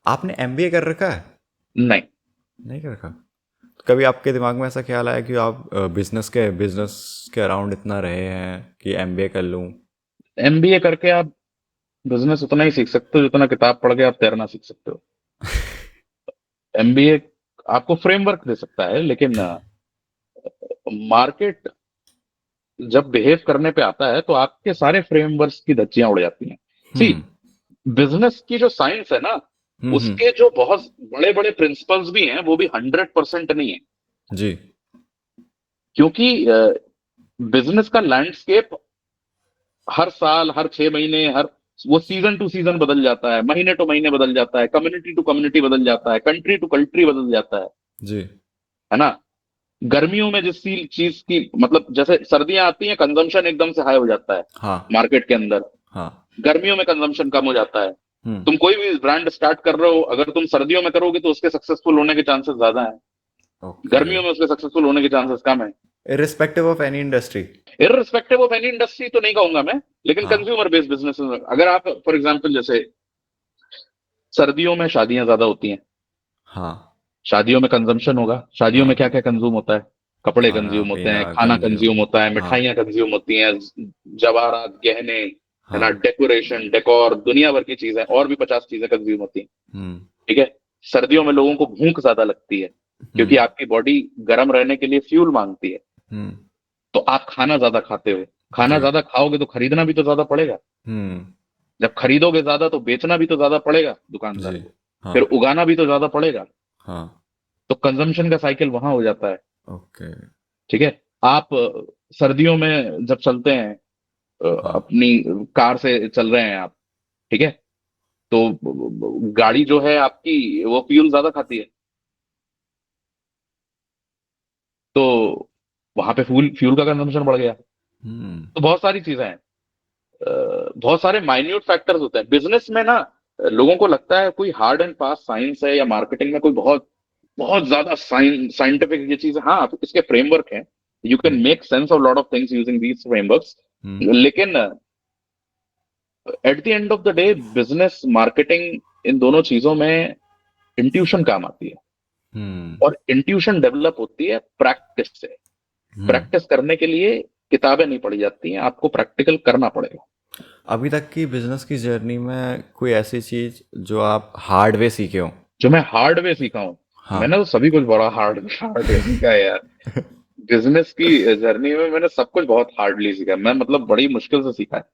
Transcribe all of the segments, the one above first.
आपने एमबीए कर रखा है? नहीं। नहीं कर रखा? तो कभी आपके दिमाग में ऐसा ख्याल आया कि आप बिजनेस के अराउंड इतना रहे हैं कि एमबीए कर लूं? एमबीए करके आप बिजनेस उतना ही सीख सकते हो जितना किताब पढ़ के आप तैरना सीख सकते हो। एमबीए आपको फ्रेमवर्क दे सकता है, लेकिन मार्केट जब बिहेव करने पे आता है तो आपके सारे फ्रेमवर्क्स की धज्जियां उड़ जाती हैं। सी, हम्म। बिजनेस की जो साइंस है ना, हम्म। उसके जो बहुत बड़े बड़े प्रिंसिपल्स भी हैं वो भी 100% नहीं है। जी। क्योंकि बिजनेस का लैंडस्केप हर साल, हर 6 महीने, हर वो सीजन टू सीजन बदल जाता है, महीने टू महीने बदल जाता है, कम्युनिटी टू कम्युनिटी बदल जाता है, कंट्री टू कंट्री बदल जाता जी। है ना। गर्मियों में जिस चीज की मतलब जैसे सर्दियां आती हैं, कंजम्पशन एकदम से हाई हो जाता है हाँ। मार्केट के अंदर। हाँ। गर्मियों में कंजम्पशन कम हो जाता है। हम्म। तुम कोई भी ब्रांड स्टार्ट कर रहे हो, अगर तुम सर्दियों में करोगे तो उसके सक्सेसफुल होने के चांसेस ज्यादा है, ओके। गर्मियों में उसके सक्सेसफुल होने के चांसेस कम है। Irrespective of any industry. Irrespective of any industry तो नहीं कहूंगा मैं, लेकिन हाँ। कंज्यूमर बेस्ड बिजनेस में अगर आप फॉर एग्जांपल जैसे सर्दियों में शादियां ज्यादा होती हैं, हाँ। शादियों में कंजम्पशन होगा। शादियों में क्या हाँ। क्या कंज्यूम होता है? कपड़े खाना कंज्यूम होते पीना हैं, खाना कंज्यूम। कंज्यूम होता है, हाँ। मिठाइयाँ कंज्यूम होती हैं, जवाहरात, गहने, है ना, हाँ। डेकोरेशन, डेकोर, दुनिया भर की चीजें, और भी 50 चीजें कंज्यूम होती हैं। हम्म। ठीक है। सर्दियों में लोगों को भूख ज्यादा लगती है, क्योंकि हम्म। आपकी बॉडी गर्म रहने के लिए फ्यूल मांगती है। हम्म। तो आप खाना ज्यादा खाते हो, खाना जी। ज्यादा खाओगे तो खरीदना भी तो ज्यादा पड़ेगा। हम्म। जब खरीदोगे ज्यादा तो बेचना भी तो ज्यादा पड़ेगा जी। दुकानदार को, हाँ। फिर उगाना भी तो ज्यादा पड़ेगा। हाँ। तो कंजम्पशन का साइकिल वहां हो जाता है। ओके। ठीक है। आप सर्दियों में जब चलते हैं, हाँ। अपनी कार से चल रहे हैं आप, ठीक है, तो गाड़ी जो है आपकी वो फ्यूल ज्यादा खाती है। तो वहां पे फ्यूल फ्यूल का कंजम्पशन बढ़ गया। हम्म। तो बहुत सारी चीजें हैं, बहुत सारे माइन्यूट फैक्टर्स होते हैं बिजनेस में ना। लोगों को लगता है कोई हार्ड एंड फास्ट साइंस है, या मार्केटिंग में कोई बहुत बहुत ज्यादा साइंटिफिक ये चीज है। हाँ, इसके फ्रेमवर्क है, you can hmm. Make sense of lot of things using these frameworks. Hmm. लेकिन at the end of the day business marketing इन दोनों चीजों में इंट्यूशन काम आती है। हम्म। और इंट्यूशन डेवलप होती है प्रैक्टिस से। हम्म। प्रैक्टिस करने के लिए किताबें नहीं पढ़ी जाती हैं, आपको प्रैक्टिकल करना पड़ेगा। अभी तक की बिजनेस की जर्नी में कोई ऐसी चीज जो आप हार्ड वे सीखे हो? जो मैं हार्ड वे सीखा हूँ, हाँ। मैंने तो सभी कुछ बड़ा हार्ड हार्ड वे सीखा है यार। बिजनेस की जर्नी में मैंने सब कुछ बहुत हार्डली सीखा है। मैं मतलब बड़ी मुश्किल से सीखा है,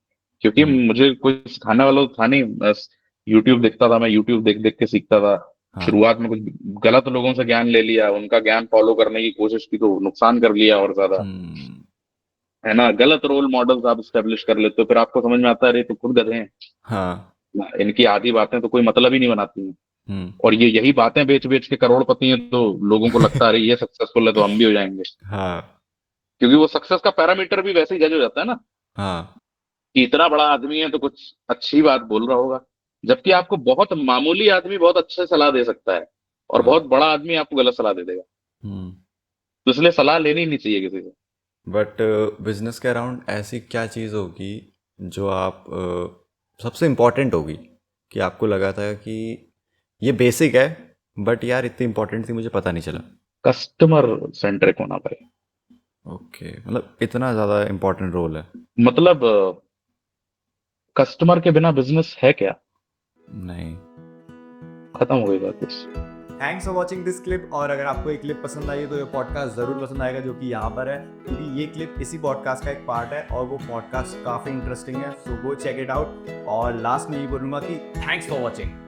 क्योंकि हम्म। मुझे कोई सिखाने वाला तो था नहीं। बस यूट्यूब देखता था, मैं यूट्यूब देख देख के सीखता था। हाँ। शुरुआत में कुछ गलत लोगों से ज्ञान ले लिया, उनका ज्ञान फॉलो करने की कोशिश की तो नुकसान कर लिया और ज्यादा, हम्म। है ना। गलत रोल मॉडल्स आप स्टेब्लिश कर लेते हो, फिर आपको समझ में आता है अरे तो खुद गधे हैं, हाँ। इनकी आधी बातें तो कोई मतलब ही नहीं बनाती हैं। हम्म। और ये यही बातें बेच बेच के करोड़पति हैं, तो लोगों को लगता है अरे ये सक्सेसफुल है तो हम भी हो जाएंगे। हाँ। क्योंकि वो सक्सेस का पैरामीटर भी वैसे ही जज हो जाता है ना, हाँ। कि इतना बड़ा आदमी है तो कुछ अच्छी बात बोल रहा होगा। जबकि आपको बहुत मामूली आदमी बहुत अच्छे सलाह दे सकता है, और हाँ। बहुत बड़ा आदमी आपको गलत सलाह दे देगा। हम्म। तो इसलिए सलाह लेनी ही नहीं चाहिए किसी से। बट बिजनेस के अराउंड ऐसी क्या चीज़ होगी जो आप सबसे इम्पोर्टेंट होगी कि आपको लगा था कि ये बेसिक है बट यार इतनी इम्पोर्टेंट थी मुझे पता नहीं चला? कस्टमर सेंट्रिक होना पड़ेगा। ओके, मतलब इतना ज़्यादा इम्पोर्टेंट रोल है? मतलब कस्टमर के बिना बिजनेस है क्या? नहीं। खत्म हो गई बात बस। Thanks for watching this clip. और अगर आपको ये क्लिप पसंद आई है तो ये पॉडकास्ट ज़रूर पसंद आएगा, जो कि यहाँ पर है, क्योंकि ये क्लिप इसी पॉडकास्ट का एक पार्ट है और वो पॉडकास्ट काफ़ी इंटरेस्टिंग है। सो गो चेक इट आउट। और लास्ट में ये बोलूँगा कि थैंक्स फॉर वॉचिंग।